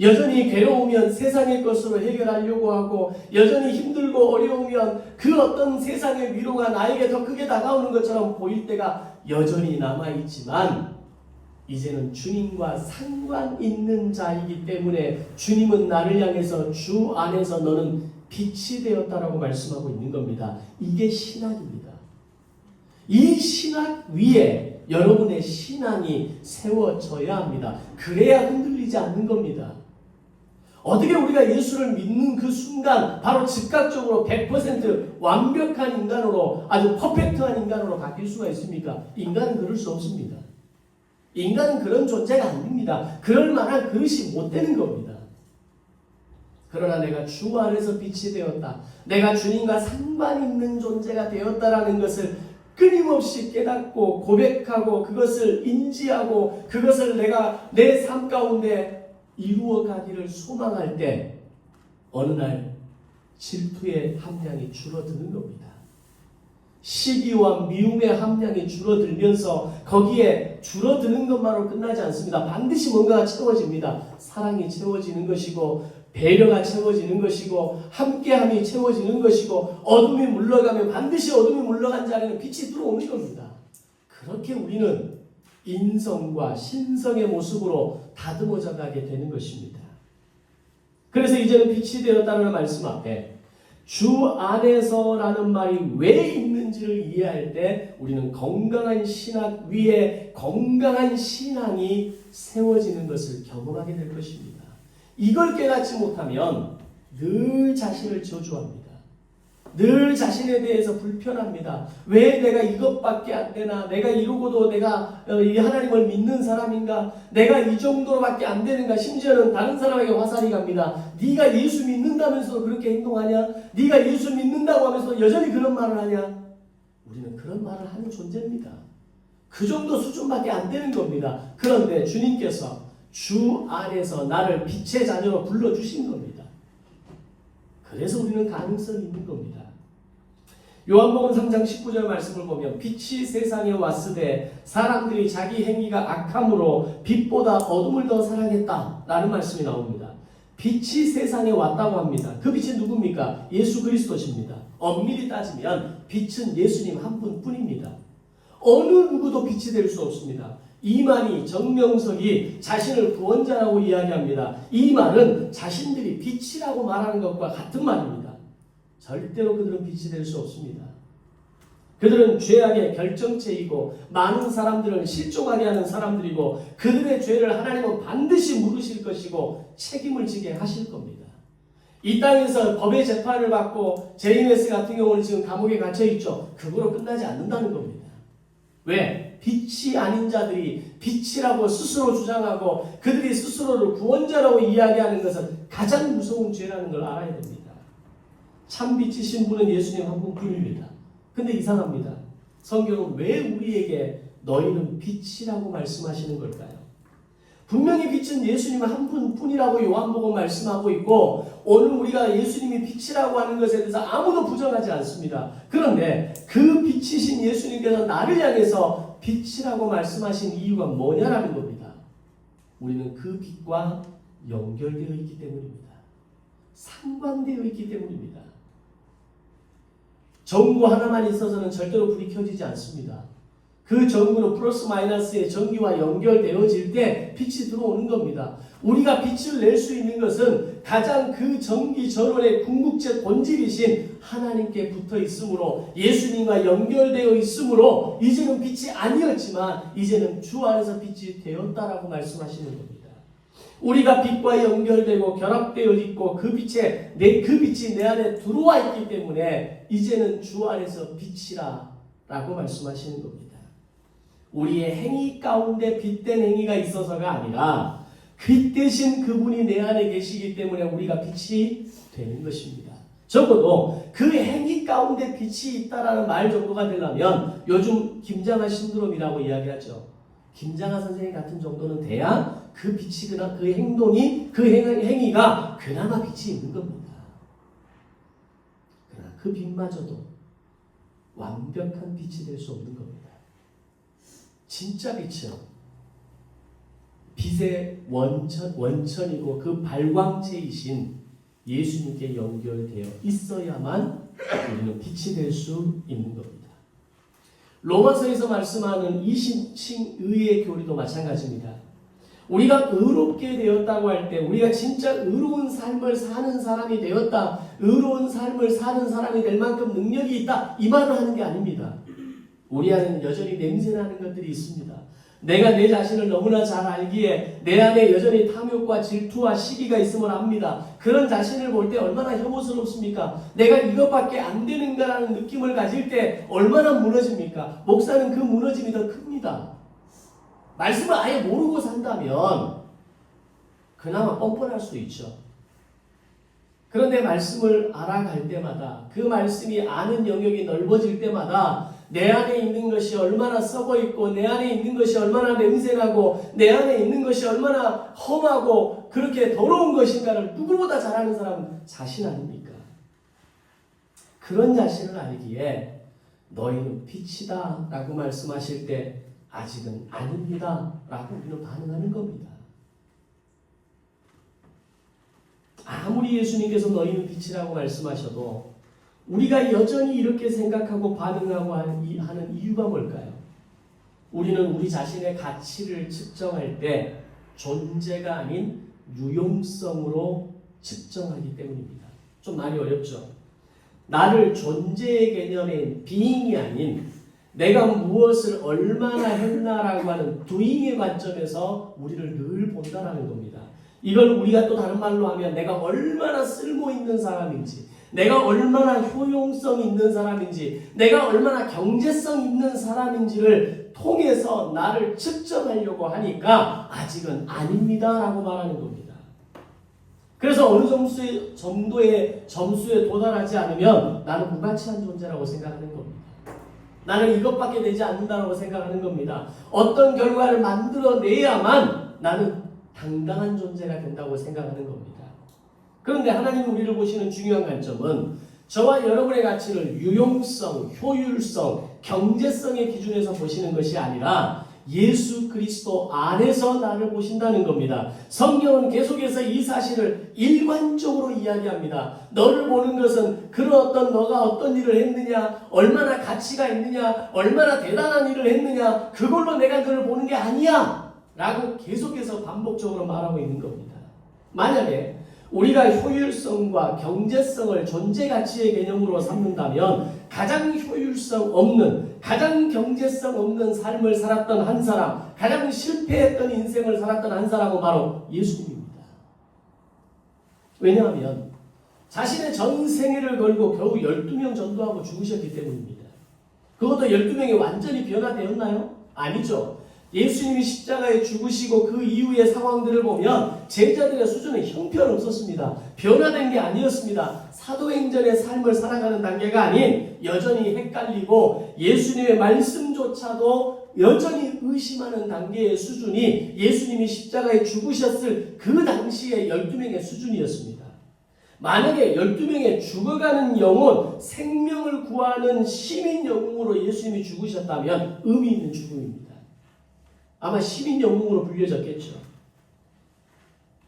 여전히 괴로우면 세상의 것으로 해결하려고 하고 여전히 힘들고 어려우면 그 어떤 세상의 위로가 나에게 더 크게 다가오는 것처럼 보일 때가 여전히 남아있지만 이제는 주님과 상관 있는 자이기 때문에 주님은 나를 향해서 주 안에서 너는 빛이 되었다라고 말씀하고 있는 겁니다. 이게 신학입니다. 이 신학 위에 여러분의 신앙이 세워져야 합니다. 그래야 흔들리지 않는 겁니다. 어떻게 우리가 예수를 믿는 그 순간 바로 즉각적으로 100% 완벽한 인간으로 아주 퍼펙트한 인간으로 바뀔 수가 있습니까? 인간은 그럴 수 없습니다. 인간은 그런 존재가 아닙니다. 그럴 만한 그릇이 못 되는 겁니다. 그러나 내가 주 안에서 빛이 되었다. 내가 주님과 상관 있는 존재가 되었다라는 것을 끊임없이 깨닫고 고백하고 그것을 인지하고 그것을 내가 내 삶 가운데 이루어가기를 소망할 때 어느 날 질투의 함량이 줄어드는 겁니다. 시기와 미움의 함량이 줄어들면서 거기에 줄어드는 것만으로 끝나지 않습니다. 반드시 뭔가가 채워집니다. 사랑이 채워지는 것이고 배려가 채워지는 것이고 함께함이 채워지는 것이고 어둠이 물러가면 반드시 어둠이 물러간 자리에는 빛이 들어오는 겁니다. 그렇게 우리는 인성과 신성의 모습으로 다듬어져 가게 되는 것입니다. 그래서 이제는 빛이 되었다는 말씀 앞에 주 안에서라는 말이 왜 있는지를 이해할 때 우리는 건강한 신학 위에 건강한 신앙이 세워지는 것을 경험하게 될 것입니다. 이걸 깨닫지 못하면 늘 자신을 저주합니다. 늘 자신에 대해서 불편합니다. 왜 내가 이것밖에 안 되나? 내가 이러고도 내가 이 하나님을 믿는 사람인가? 내가 이 정도로밖에 안 되는가? 심지어는 다른 사람에게 화살이 갑니다. 네가 예수 믿는다면서도 그렇게 행동하냐? 네가 예수 믿는다고 하면서 여전히 그런 말을 하냐? 우리는 그런 말을 하는 존재입니다. 그 정도 수준밖에 안 되는 겁니다. 그런데 주님께서 주 안에서 나를 빛의 자녀로 불러주신 겁니다. 그래서 우리는 가능성이 있는 겁니다. 요한복음 3장 19절 말씀을 보면 빛이 세상에 왔으되 사람들이 자기 행위가 악함으로 빛보다 어둠을 더 사랑했다 라는 말씀이 나옵니다. 빛이 세상에 왔다고 합니다. 그 빛이 누굽니까? 예수 그리스도십니다. 엄밀히 따지면 빛은 예수님 한 분뿐입니다. 어느 누구도 빛이 될 수 없습니다. 이만희, 정명석이 자신을 구원자라고 이야기합니다. 이 말은 자신들이 빛이라고 말하는 것과 같은 말입니다. 절대로 그들은 빛이 될 수 없습니다. 그들은 죄악의 결정체이고 많은 사람들을 실종하게 하는 사람들이고 그들의 죄를 하나님은 반드시 물으실 것이고 책임을 지게 하실 겁니다. 이 땅에서 법의 재판을 받고 제이메스 같은 경우는 지금 감옥에 갇혀 있죠. 그거로 끝나지 않는다는 겁니다. 왜? 빛이 아닌 자들이 빛이라고 스스로 주장하고 그들이 스스로를 구원자라고 이야기하는 것은 가장 무서운 죄라는 걸 알아야 됩니다. 참 빛이신 분은 예수님 한 분뿐입니다. 근데 이상합니다. 성경은 왜 우리에게 너희는 빛이라고 말씀하시는 걸까요? 분명히 빛은 예수님 한 분뿐이라고 요한복음 말씀하고 있고 오늘 우리가 예수님이 빛이라고 하는 것에 대해서 아무도 부정하지 않습니다. 그런데 그 빛이신 예수님께서 나를 향해서 빛이라고 말씀하신 이유가 뭐냐라는 겁니다. 우리는 그 빛과 연결되어 있기 때문입니다. 상관되어 있기 때문입니다. 전구 하나만 있어서는 절대로 불이 켜지지 않습니다. 그 전구는 플러스 마이너스의 전기와 연결되어질 때 빛이 들어오는 겁니다. 우리가 빛을 낼 수 있는 것은 가장 그 전기 전원의 궁극적 본질이신 하나님께 붙어 있으므로 예수님과 연결되어 있으므로 이제는 빛이 아니었지만 이제는 주 안에서 빛이 되었다라고 말씀하시는 겁니다. 우리가 빛과 연결되고 결합되어 있고 그 빛이 내 안에 들어와 있기 때문에 이제는 주 안에서 빛이라라고 말씀하시는 겁니다. 우리의 행위 가운데 빛된 행위가 있어서가 아니라 빛 대신 그분이 내 안에 계시기 때문에 우리가 빛이 되는 것입니다. 적어도 그 행위 가운데 빛이 있다라는 말 정도가 되려면 요즘 김장하 신드롬이라고 이야기하죠. 김장하 선생님 같은 정도는 돼야 그 빛이 그 행동이 그 행위가 그나마 빛이 있는 겁니다. 그러나 그 빛마저도 완벽한 빛이 될 수 없는 겁니다. 진짜 빛은 빛의 원천이고 그 발광체이신 예수님께 연결되어 있어야만 우리는 빛이 될 수 있는 겁니다. 로마서에서 말씀하는 이신칭 의의 교리도 마찬가지입니다. 우리가 의롭게 되었다고 할 때 우리가 진짜 의로운 삶을 사는 사람이 되었다, 의로운 삶을 사는 사람이 될 만큼 능력이 있다, 이 말을 하는 게 아닙니다. 우리 안에는 여전히 냄새나는 것들이 있습니다. 내가 내 자신을 너무나 잘 알기에 내 안에 여전히 탐욕과 질투와 시기가 있음을 압니다. 그런 자신을 볼 때 얼마나 혐오스럽습니까? 내가 이것밖에 안 되는가라는 느낌을 가질 때 얼마나 무너집니까? 목사는 그 무너짐이 더 큽니다. 말씀을 아예 모르고 산다면 그나마 뻔뻔할 수 있죠. 그런데 말씀을 알아갈 때마다 그 말씀이 아는 영역이 넓어질 때마다 내 안에 있는 것이 얼마나 썩어있고 내 안에 있는 것이 얼마나 냄새나고 내 안에 있는 것이 얼마나 험하고 그렇게 더러운 것인가를 누구보다 잘 아는 사람은 자신 아닙니까? 그런 자신을 알기에 너희는 빛이다 라고 말씀하실 때 아직은 아닙니다 라고 우리는 반응하는 겁니다. 아무리 예수님께서 너희는 빛이라고 말씀하셔도 우리가 여전히 이렇게 생각하고 반응하고 하는 이유가 뭘까요? 우리는 우리 자신의 가치를 측정할 때 존재가 아닌 유용성으로 측정하기 때문입니다. 좀 많이 어렵죠? 나를 존재의 개념인 being이 아닌 내가 무엇을 얼마나 했나라고 하는 doing의 관점에서 우리를 늘 본다라는 겁니다. 이걸 우리가 또 다른 말로 하면 내가 얼마나 쓸모 있는 사람인지, 내가 얼마나 효용성 있는 사람인지, 내가 얼마나 경제성 있는 사람인지를 통해서 나를 측정하려고 하니까 아직은 아닙니다 라고 말하는 겁니다. 그래서 어느 정도의 점수에 도달하지 않으면 나는 무가치한 존재라고 생각하는 겁니다. 나는 이것밖에 되지 않는다고 생각하는 겁니다. 어떤 결과를 만들어내야만 나는 당당한 존재가 된다고 생각하는 겁니다. 그런데 하나님 우리를 보시는 중요한 관점은 저와 여러분의 가치를 유용성, 효율성, 경제성의 기준에서 보시는 것이 아니라 예수 그리스도 안에서 나를 보신다는 겁니다. 성경은 계속해서 이 사실을 일관적으로 이야기합니다. 너를 보는 것은 그런 어떤 너가 어떤 일을 했느냐, 얼마나 가치가 있느냐, 얼마나 대단한 일을 했느냐, 그걸로 내가 너를 보는 게 아니야 라고 계속해서 반복적으로 말하고 있는 겁니다. 만약에 우리가 효율성과 경제성을 존재 가치의 개념으로 삼는다면 가장 효율성 없는, 가장 경제성 없는 삶을 살았던 한 사람, 가장 실패했던 인생을 살았던 한 사람은 바로 예수님입니다. 왜냐하면 자신의 전 생애를 걸고 겨우 12명 전도하고 죽으셨기 때문입니다. 그것도 12명이 완전히 변화되었나요? 아니죠. 예수님이 십자가에 죽으시고 그 이후의 상황들을 보면 제자들의 수준은 형편없었습니다. 변화된 게 아니었습니다. 사도행전의 삶을 살아가는 단계가 아닌 여전히 헷갈리고 예수님의 말씀조차도 여전히 의심하는 단계의 수준이 예수님이 십자가에 죽으셨을 그 당시의 12명의 수준이었습니다. 만약에 12명의 죽어가는 영혼, 생명을 구하는 시민 영웅으로 예수님이 죽으셨다면 의미 있는 죽음입니다. 아마 시민 영웅으로 불려졌겠죠.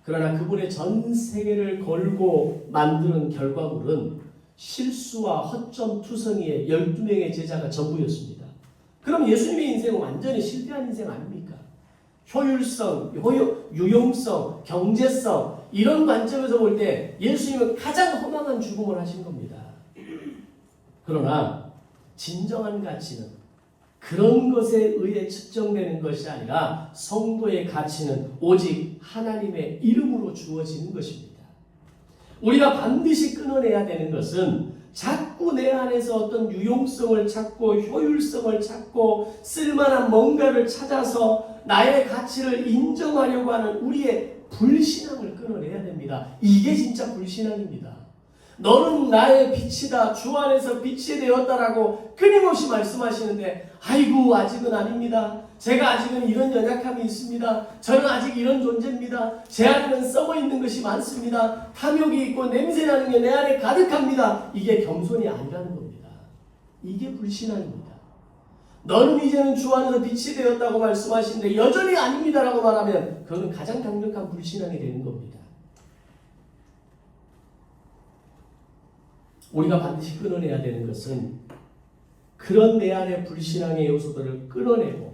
그러나 그분의 전 세계를 걸고 만드는 결과물은 실수와 허점 투성이의 12명의 제자가 전부였습니다. 그럼 예수님의 인생은 완전히 실패한 인생 아닙니까? 효율성, 유용성, 경제성 이런 관점에서 볼 때 예수님은 가장 허망한 죽음을 하신 겁니다. 그러나 진정한 가치는 그런 것에 의해 측정되는 것이 아니라 성도의 가치는 오직 하나님의 이름으로 주어지는 것입니다. 우리가 반드시 끊어내야 되는 것은 자꾸 내 안에서 어떤 유용성을 찾고 효율성을 찾고 쓸만한 뭔가를 찾아서 나의 가치를 인정하려고 하는 우리의 불신앙을 끊어내야 됩니다. 이게 진짜 불신앙입니다. 너는 나의 빛이다. 주 안에서 빛이 되었다라고 끊임없이 말씀하시는데 아이고 아직은 아닙니다. 제가 아직은 이런 연약함이 있습니다. 저는 아직 이런 존재입니다. 제 안에는 썩어 있는 것이 많습니다. 탐욕이 있고 냄새나는 게 내 안에 가득합니다. 이게 겸손이 아니라는 겁니다. 이게 불신앙입니다. 너는 이제는 주 안에서 빛이 되었다고 말씀하시는데 여전히 아닙니다라고 말하면 그건 가장 강력한 불신앙이 되는 겁니다. 우리가 반드시 끊어내야 되는 것은 그런 내 안의 불신앙의 요소들을 끊어내고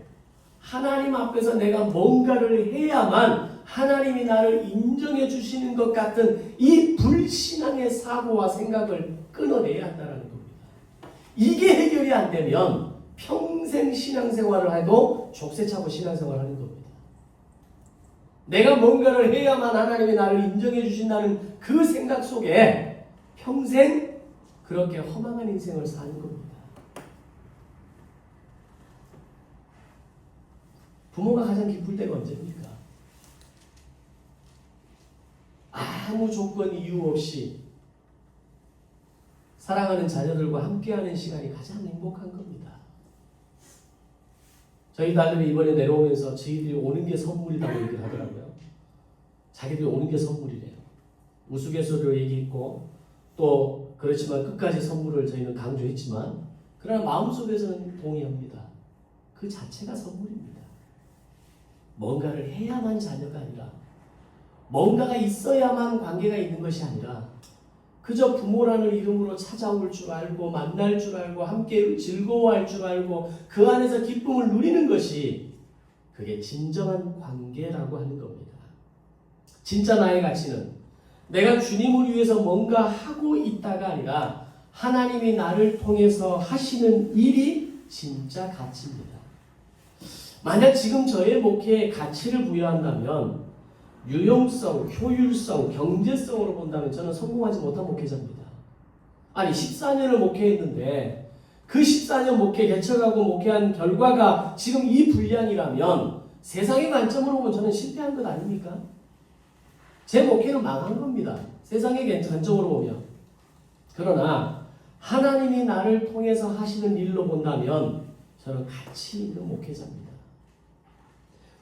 하나님 앞에서 내가 뭔가를 해야만 하나님이 나를 인정해 주시는 것 같은 이 불신앙의 사고와 생각을 끊어내야 한다는 겁니다. 이게 해결이 안 되면 평생 신앙생활을 해도 족쇄차고 신앙생활을 하는 겁니다. 내가 뭔가를 해야만 하나님이 나를 인정해 주신다는 그 생각 속에 평생 그렇게 허망한 인생을 사는 겁니다. 부모가 가장 기쁠 때가 언제입니까? 아무 조건 이유 없이 사랑하는 자녀들과 함께하는 시간이 가장 행복한 겁니다. 저희 딸들이 이번에 내려오면서 저희들이 오는 게 선물이라고 얘기를 하더라고요. 자기들이 오는 게 선물이래요. 우스갯소리로 얘기했고 또 그렇지만 끝까지 선물을 저희는 강조했지만 그러나 마음속에서는 동의합니다. 그 자체가 선물입니다. 뭔가를 해야만 자녀가 아니라 뭔가가 있어야만 관계가 있는 것이 아니라 그저 부모라는 이름으로 찾아올 줄 알고 만날 줄 알고 함께 즐거워할 줄 알고 그 안에서 기쁨을 누리는 것이 그게 진정한 관계라고 하는 겁니다. 진짜 나의 가치는 내가 주님을 위해서 뭔가 하고 있다가 아니라 하나님이 나를 통해서 하시는 일이 진짜 가치입니다. 만약 지금 저의 목회에 가치를 부여한다면 유용성, 효율성, 경제성으로 본다면 저는 성공하지 못한 목회자입니다. 아니 14년을 목회했는데 그 14년 목회 개척하고 목회한 결과가 지금 이 분량이라면 세상의 관점으로 보면 저는 실패한 것 아닙니까? 제 목회는 망한 겁니다. 세상의 관점으로 보면. 그러나 하나님이 나를 통해서 하시는 일로 본다면 저는 가치 있는 목회자입니다.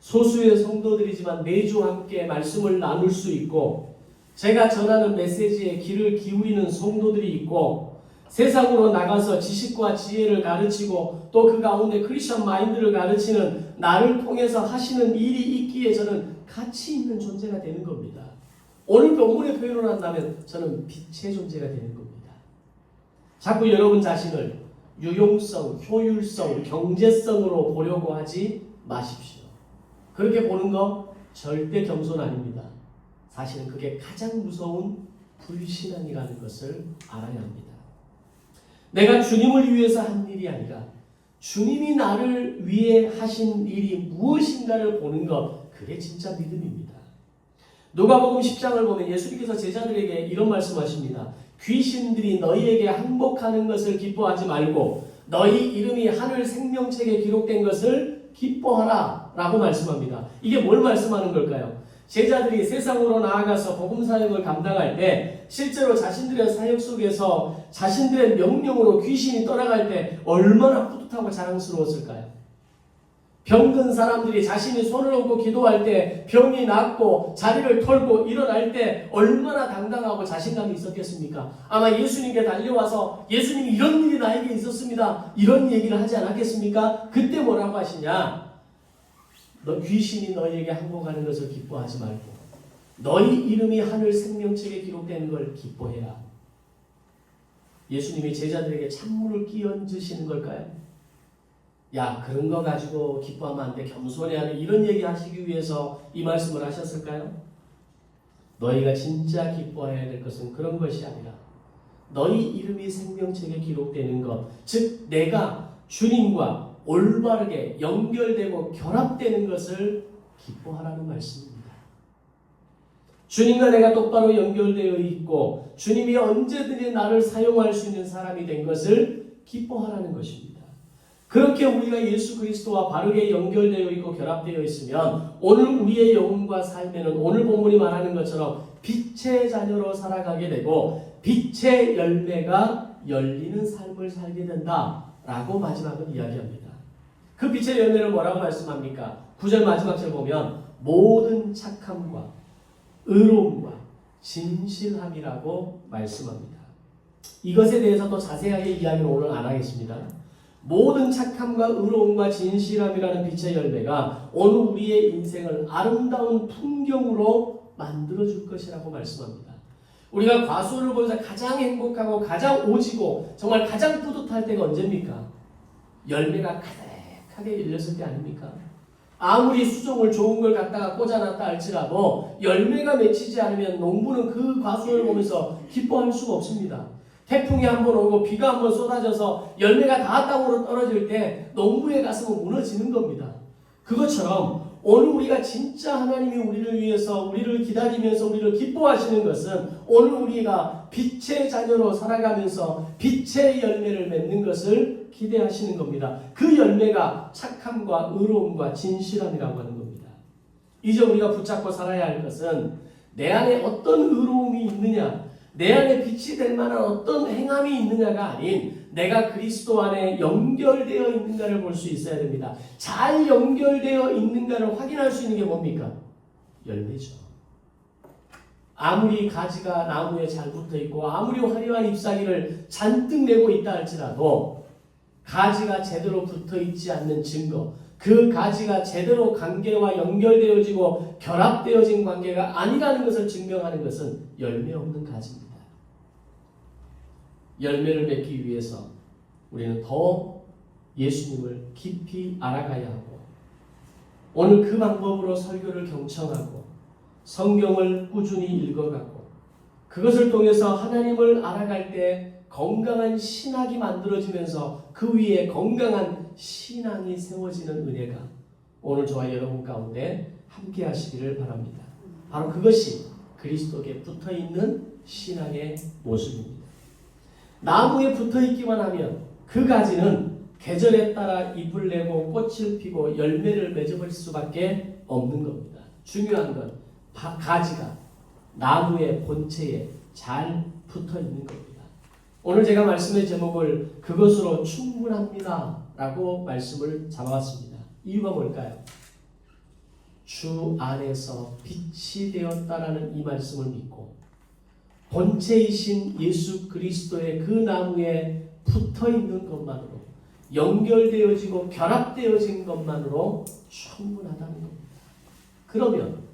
소수의 성도들이지만 매주 함께 말씀을 나눌 수 있고 제가 전하는 메시지에 귀를 기울이는 성도들이 있고 세상으로 나가서 지식과 지혜를 가르치고 또 그 가운데 크리스천 마인드를 가르치는 나를 통해서 하시는 일이 있기에 저는 가치 있는 존재가 되는 겁니다. 오늘 본문의 표현을 한다면 저는 빛의 존재가 되는 겁니다. 자꾸 여러분 자신을 유용성, 효율성, 경제성으로 보려고 하지 마십시오. 그렇게 보는 거 절대 겸손 아닙니다. 사실은 그게 가장 무서운 불신앙이라는 것을 알아야 합니다. 내가 주님을 위해서 한 일이 아니라 주님이 나를 위해 하신 일이 무엇인가를 보는 것, 그게 진짜 믿음입니다. 누가복음 10장을 보면 예수님께서 제자들에게 이런 말씀하십니다. 귀신들이 너희에게 항복하는 것을 기뻐하지 말고 너희 이름이 하늘 생명책에 기록된 것을 기뻐하라 라고 말씀합니다. 이게 뭘 말씀하는 걸까요? 제자들이 세상으로 나아가서 복음 사역을 감당할 때 실제로 자신들의 사역 속에서 자신들의 명령으로 귀신이 떠나갈 때 얼마나 뿌듯하고 자랑스러웠을까요? 병든 사람들이 자신이 손을 얹고 기도할 때 병이 낫고 자리를 털고 일어날 때 얼마나 당당하고 자신감이 있었겠습니까? 아마 예수님께 달려와서 예수님 이런 일이 나에게 있었습니다. 이런 얘기를 하지 않았겠습니까? 그때 뭐라고 하시냐? 너 귀신이 너희에게 항복하는 것을 기뻐하지 말고 너희 이름이 하늘 생명책에 기록되는 걸 기뻐해라. 예수님이 제자들에게 찬물을 끼얹으시는 걸까요? 야, 그런 거 가지고 기뻐하면 안 돼. 겸손해야 돼. 이런 얘기 하시기 위해서 이 말씀을 하셨을까요? 너희가 진짜 기뻐해야 될 것은 그런 것이 아니라 너희 이름이 생명책에 기록되는 것, 즉 내가 주님과 올바르게 연결되고 결합되는 것을 기뻐하라는 말씀입니다. 주님과 내가 똑바로 연결되어 있고 주님이 언제든지 나를 사용할 수 있는 사람이 된 것을 기뻐하라는 것입니다. 그렇게 우리가 예수 그리스도와 바르게 연결되어 있고 결합되어 있으면 오늘 우리의 영혼과 삶에는 오늘 본문이 말하는 것처럼 빛의 자녀로 살아가게 되고 빛의 열매가 열리는 삶을 살게 된다라고 마지막은 이야기합니다. 그 빛의 열매는 뭐라고 말씀합니까? 9절 마지막 절 보면 모든 착함과 의로움과 진실함이라고 말씀합니다. 이것에 대해서 또 자세하게 이야기는 오늘 안 하겠습니다. 모든 착함과 의로움과 진실함이라는 빛의 열매가 오늘 우리의 인생을 아름다운 풍경으로 만들어줄 것이라고 말씀합니다. 우리가 과수를 보면서 가장 행복하고 가장 오지고 정말 가장 뿌듯할 때가 언제입니까? 열매가 가득하게 열렸을 때 아닙니까? 아무리 수종을 좋은 걸 갖다가 꽂아놨다 할지라도 열매가 맺히지 않으면 농부는 그 과수를 보면서 기뻐할 수가 없습니다. 태풍이 한번 오고 비가 한번 쏟아져서 열매가 다 땅으로 떨어질 때 농부의 가슴은 무너지는 겁니다. 그것처럼 오늘 우리가 진짜 하나님이 우리를 위해서 우리를 기다리면서 우리를 기뻐하시는 것은 오늘 우리가 빛의 자녀로 살아가면서 빛의 열매를 맺는 것을 기대하시는 겁니다. 그 열매가 착함과 의로움과 진실함이라고 하는 겁니다. 이제 우리가 붙잡고 살아야 할 것은 내 안에 어떤 의로움이 있느냐, 내 안에 빛이 될 만한 어떤 행함이 있느냐가 아닌 내가 그리스도 안에 연결되어 있는가를 볼 수 있어야 됩니다. 잘 연결되어 있는가를 확인할 수 있는 게 뭡니까? 열매죠. 아무리 가지가 나무에 잘 붙어있고 아무리 화려한 잎사귀를 잔뜩 내고 있다 할지라도 가지가 제대로 붙어있지 않는 증거, 그 가지가 제대로 관계와 연결되어지고 결합되어진 관계가 아니라는 것을 증명하는 것은 열매 없는 가지입니다. 열매를 맺기 위해서 우리는 더 예수님을 깊이 알아가야 하고 오늘 그 방법으로 설교를 경청하고 성경을 꾸준히 읽어가고 그것을 통해서 하나님을 알아갈 때 건강한 신학이 만들어지면서 그 위에 건강한 신앙이 세워지는 은혜가 오늘 저와 여러분 가운데 함께 하시기를 바랍니다. 바로 그것이 그리스도께 붙어있는 신앙의 모습입니다. 나무에 붙어있기만 하면 그 가지는 계절에 따라 잎을 내고 꽃을 피고 열매를 맺어버릴 수밖에 없는 겁니다. 중요한 건 가지가 나무의 본체에 잘 붙어있는 겁니다. 오늘 제가 말씀의 제목을 그것으로 충분합니다 라고 말씀을 잡아왔습니다. 이유가 뭘까요? 주 안에서 빛이 되었다라는 이 말씀을 믿고 본체이신 예수 그리스도의 그 나무에 붙어있는 것만으로 연결되어지고 결합되어진 것만으로 충분하다는 겁니다. 그러면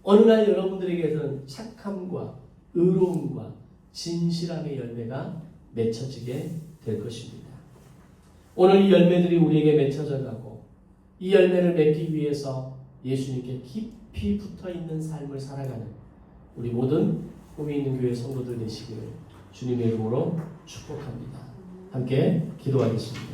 어느 날 여러분들에게는 착함과 의로움과 진실함의 열매가 맺혀지게 될 것입니다. 오늘 이 열매들이 우리에게 맺혀져 가고 이 열매를 맺기 위해서 예수님께 깊이 붙어있는 삶을 살아가는 우리 모든 꿈이 있는 교회 성도들 되시기를 주님의 이름으로 축복합니다. 함께 기도하겠습니다.